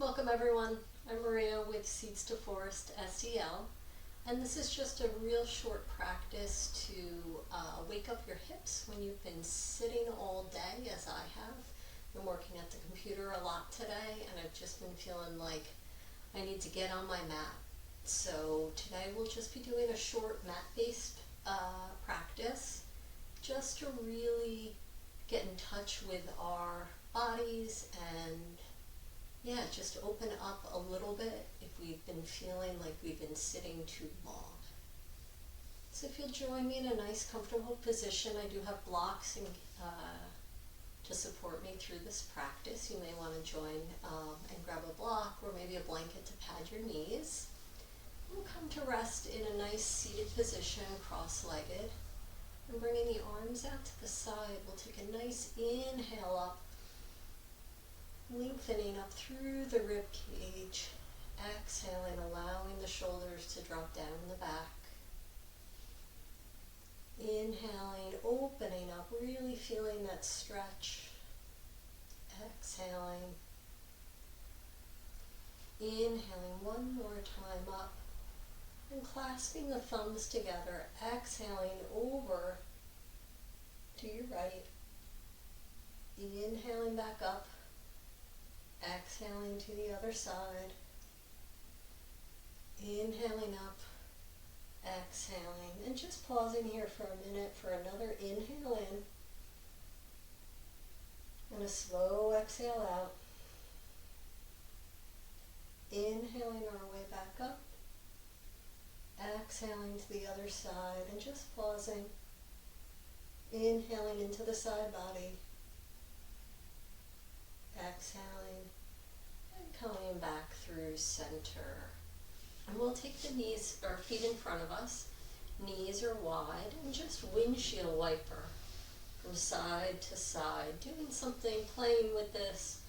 Welcome everyone. I'm Maria with Seeds to Forest SEL, and this is just a real short practice to wake up your hips when you've been sitting all day, as I have. Been working at the computer a lot today, and I've just been feeling like I need to get on my mat. So today we'll just be doing a short mat-based practice, just to really get in touch with our bodies and just open up a little bit if we've been feeling like we've been sitting too long. So if you'll join me in a nice comfortable position, I do have blocks to support me through this practice. You may want to join and grab a block or maybe a blanket to pad your knees. We'll come to rest in a nice seated position, cross-legged, and bringing the arms out to the side. We'll take a nice inhale up, lengthening up through the rib cage, exhaling, allowing the shoulders to drop down in the back. Inhaling, opening up, really feeling that stretch. Exhaling. Inhaling one more time up and clasping the thumbs together, exhaling over to your right. Inhaling back up. Exhaling to the other side. Inhaling up, exhaling, and just pausing here for a minute for another inhale in and a slow exhale out. Inhaling our way back up, exhaling to the other side, and just pausing. Inhaling into the side body, exhaling, and coming back through center. And we'll take the knees or feet in front of us, knees are wide, and just windshield wiper from side to side, doing something, playing with this,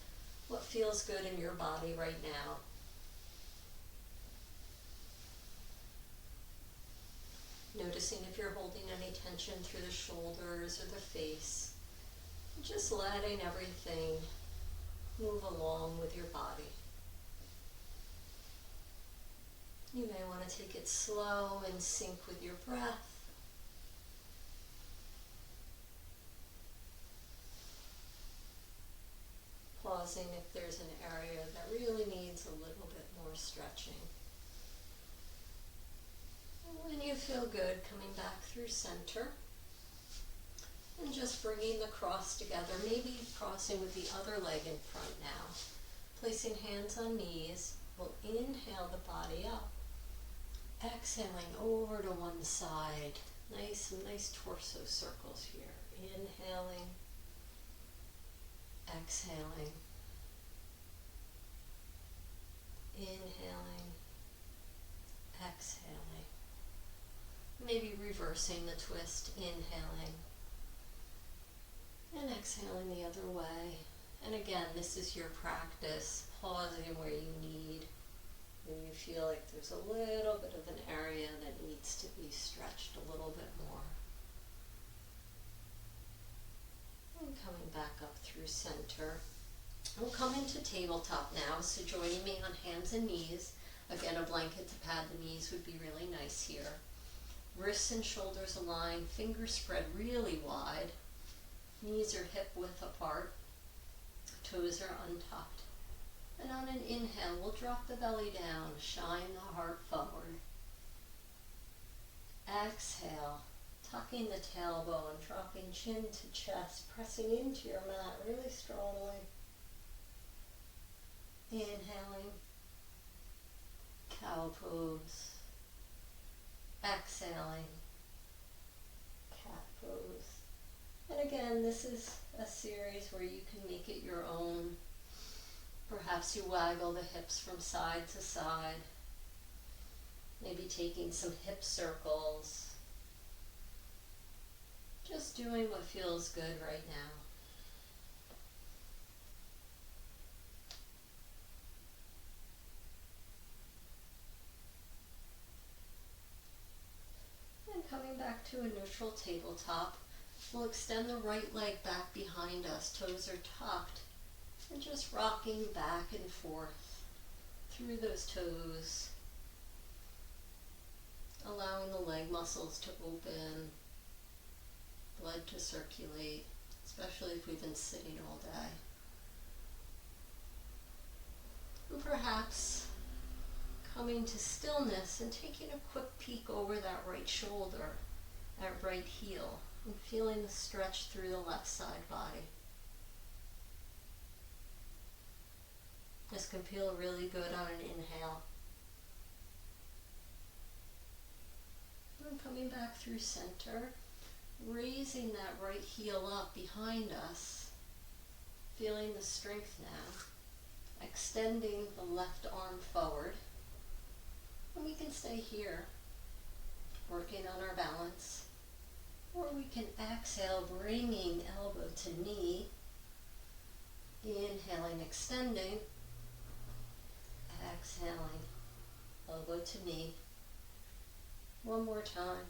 what feels good in your body right now. Noticing if you're holding any tension through the shoulders or the face. Just letting everything move along with your body. You may want to take it slow and sync with your breath. Pausing if there's an area that really needs a little bit more stretching. And when you feel good, coming back through center. And just bringing the cross together, maybe crossing with the other leg in front now. Placing hands on knees, we'll inhale the body up. Exhaling over to one side. Some nice torso circles here. Inhaling, exhaling. Inhaling, exhaling. Maybe reversing the twist, inhaling. And exhaling the other way. And again, this is your practice, pausing where you need, when you feel like there's a little bit of an area that needs to be stretched a little bit more. And coming back up through center. We'll come into tabletop now, so joining me on hands and knees. Again, a blanket to pad the knees would be really nice here. Wrists and shoulders aligned, fingers spread really wide. Knees are hip width apart, toes are untucked. And on an inhale, we'll drop the belly down, shine the heart forward. Exhale, tucking the tailbone, dropping chin to chest, pressing into your mat really strongly. Inhaling, cow pose. Exhaling, cat pose. And again, this is a series where you can make it your own. Perhaps you waggle the hips from side to side. Maybe taking some hip circles. Just doing what feels good right now. And coming back to a neutral tabletop, we'll extend the right leg back behind us, toes are tucked, and just rocking back and forth. through those toes, allowing the leg muscles to open, blood to circulate, especially if we've been sitting all day. And perhaps coming to stillness and taking a quick peek over that right shoulder, that right heel, and feeling the stretch through the left side body. This can feel really good on an inhale. And coming back through center, raising that right heel up behind us, feeling the strength now, extending the left arm forward. And we can stay here, working on our balance. Or we can exhale, bringing elbow to knee, inhaling, extending, exhaling, elbow to knee. One more time.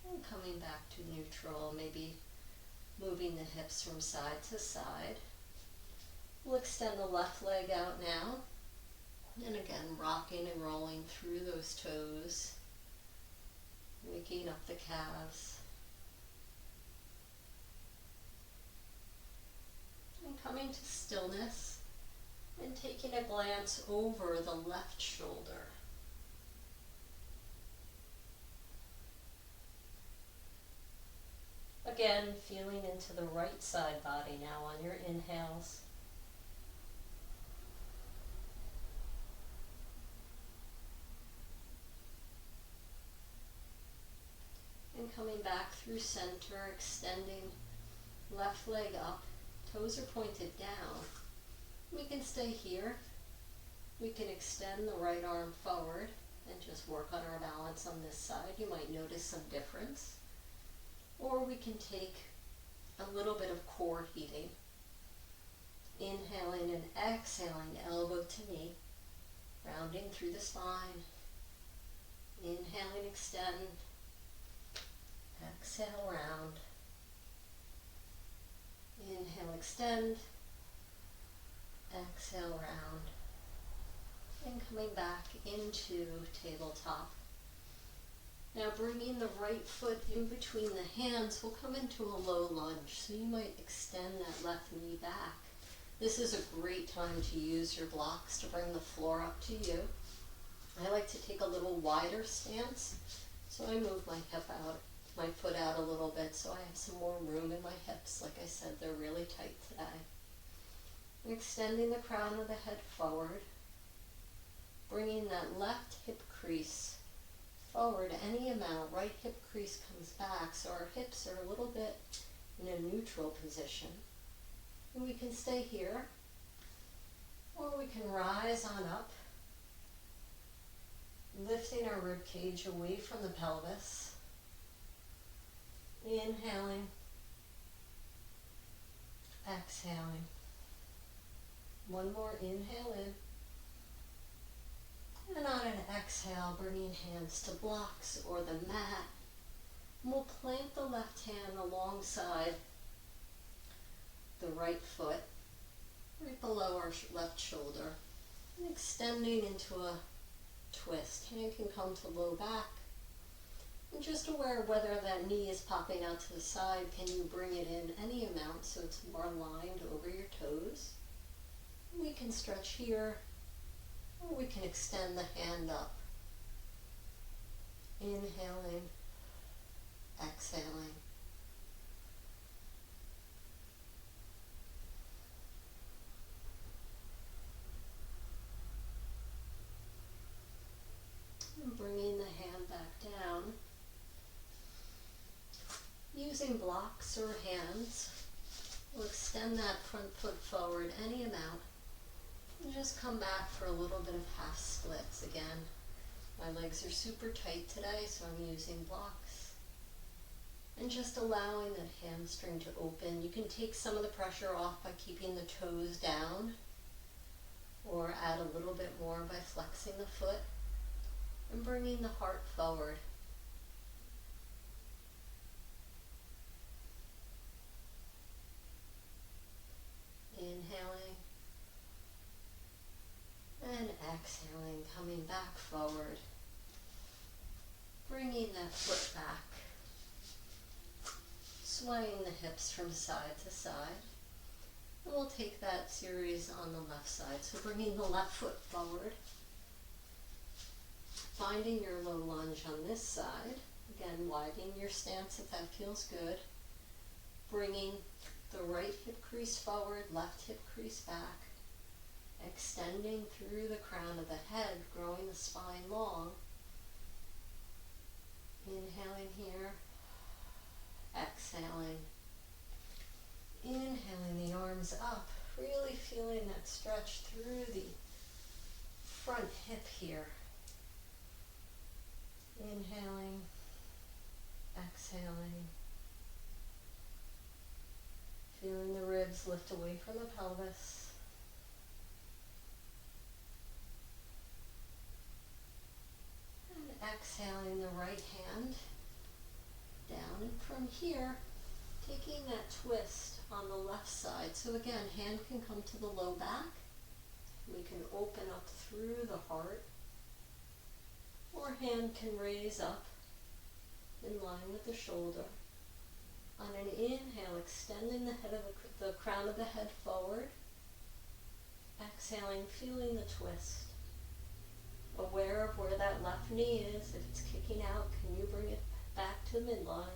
And coming back to neutral, maybe moving the hips from side to side. We'll extend the left leg out now. And again, rocking and rolling through those toes, waking up the calves. And coming to stillness and taking a glance over the left shoulder. Again, feeling into the right side body now on your inhales. And coming back through center, extending left leg up, toes are pointed down. We can stay here. We can extend the right arm forward and just work on our balance on this side. You might notice some difference. Or we can take a little bit of core heating. Inhaling and exhaling, elbow to knee, rounding through the spine. Inhaling, extend. Exhale, round. Inhale, extend. Exhale, round. And coming back into tabletop. Now bringing the right foot in between the hands, we'll come into a low lunge. So you might extend that left knee back. This is a great time to use your blocks to bring the floor up to you. I like to take a little wider stance. So I move my foot out a little bit so I have some more room in my hips. Like I said, they're really tight today. And extending the crown of the head forward. Bringing that left hip crease forward any amount. Right hip crease comes back, so our hips are a little bit in a neutral position. And we can stay here, or we can rise on up, lifting our rib cage away from the pelvis. Inhaling, exhaling. One more inhale in. And on an exhale, bringing hands to blocks or the mat. And we'll plant the left hand alongside the right foot, right below our left shoulder, and extending into a twist. Hand can come to low back. And just aware of whether that knee is popping out to the side, can you bring it in any amount so it's more lined over your toes? We can stretch here. Or we can extend the hand up. Inhaling, exhaling. And bringing the hand back down. Using blocks or hands, we'll extend that front foot forward any amount. And just come back for a little bit of half splits again. My legs are super tight today, so I'm using blocks. And just allowing that hamstring to open. You can take some of the pressure off by keeping the toes down, or add a little bit more by flexing the foot and bringing the heart forward. Inhaling. coming back forward, bringing that foot back, swaying the hips from side to side. And we'll take that series on the left side. So bringing the left foot forward, finding your low lunge on this side. Again, widening your stance if that feels good. Bringing the right hip crease forward, left hip crease back. Extending through the crown of the head, growing the spine long. Inhaling here, exhaling. Inhaling the arms up, really feeling that stretch through the front hip here. Inhaling, exhaling. Feeling the ribs lift away from the pelvis. And exhaling the right hand down, and from here, taking that twist on the left side. So again, hand can come to the low back. We can open up through the heart. Or hand can raise up in line with the shoulder. On an inhale, extending the head of the crown of the head forward. Exhaling, feeling the twist. Aware of where that left knee is. If it's kicking out, can you bring it back to midline?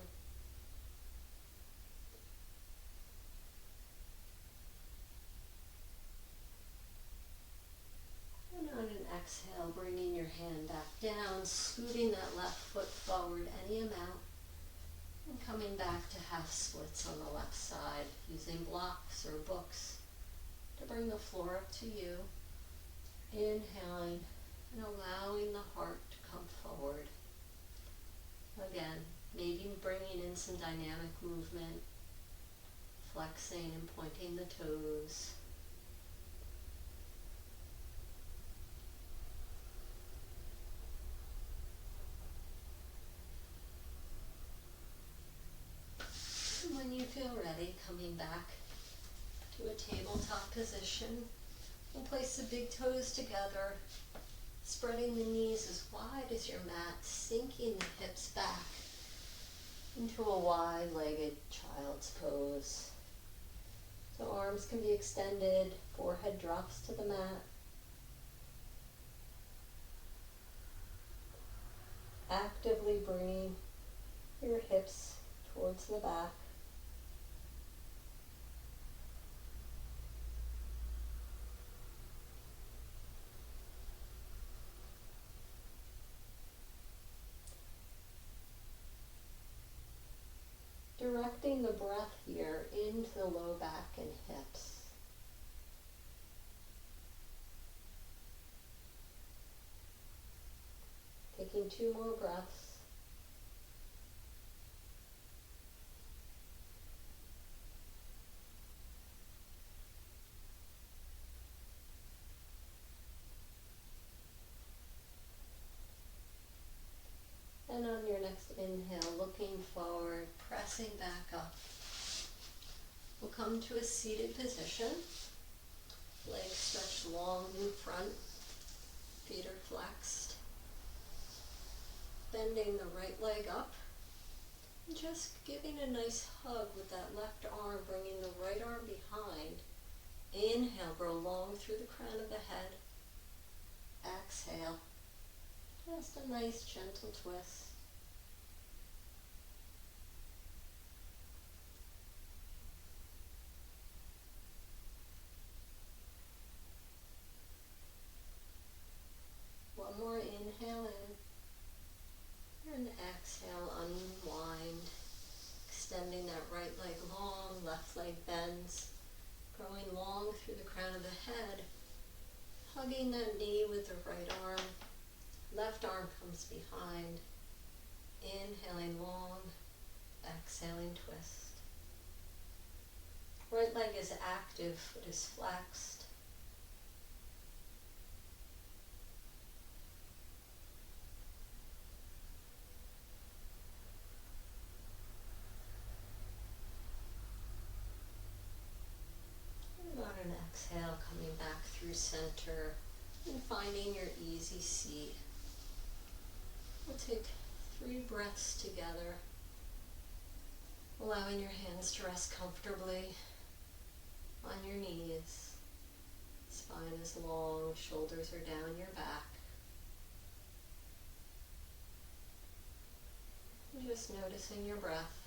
And on an exhale, bringing your hand back down, scooting that left foot forward any amount, and coming back to half splits on the left side, using blocks or books to bring the floor up to you. Inhaling and allowing the heart to come forward. Again, maybe bringing in some dynamic movement, flexing and pointing the toes. And when you feel ready, coming back to a tabletop position, we'll place the big toes together, spreading the knees as wide as your mat, sinking the hips back into a wide-legged child's pose. So arms can be extended, forehead drops to the mat. Actively bringing your hips towards the back. Directing the breath here into the low back and hips. Taking 2 more breaths. And on your next inhale, looking forward, pressing back up. We'll come to a seated position. Legs stretched long in front, feet are flexed. Bending the right leg up. And just giving a nice hug with that left arm, bringing the right arm behind. Inhale, grow long through the crown of the head. Exhale. Just a nice gentle twist. One more inhale in. And exhale, unwind. Extending that right leg long, left leg bends. Growing long through the crown of the head. Hugging that knee with the right arm. Left arm comes behind. Inhaling long, exhaling twist. Right leg is active, foot is flexed. And on an exhale, coming back through center and finding your ease easy seat. We'll take 3 breaths together, allowing your hands to rest comfortably on your knees. Spine is long, shoulders are down your back. And just noticing your breath.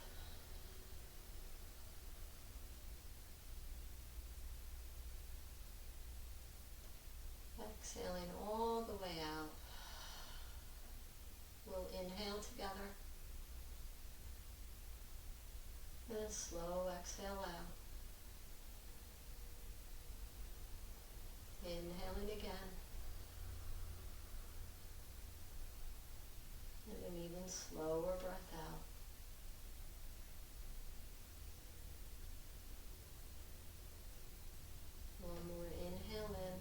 Exhaling all the way out. We'll inhale together. And a slow exhale out. Inhaling again. And an even slower breath out. One more inhale in.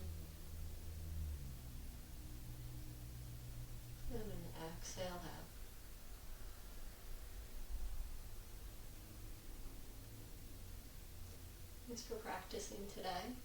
And an exhale out. Thanks for practicing today.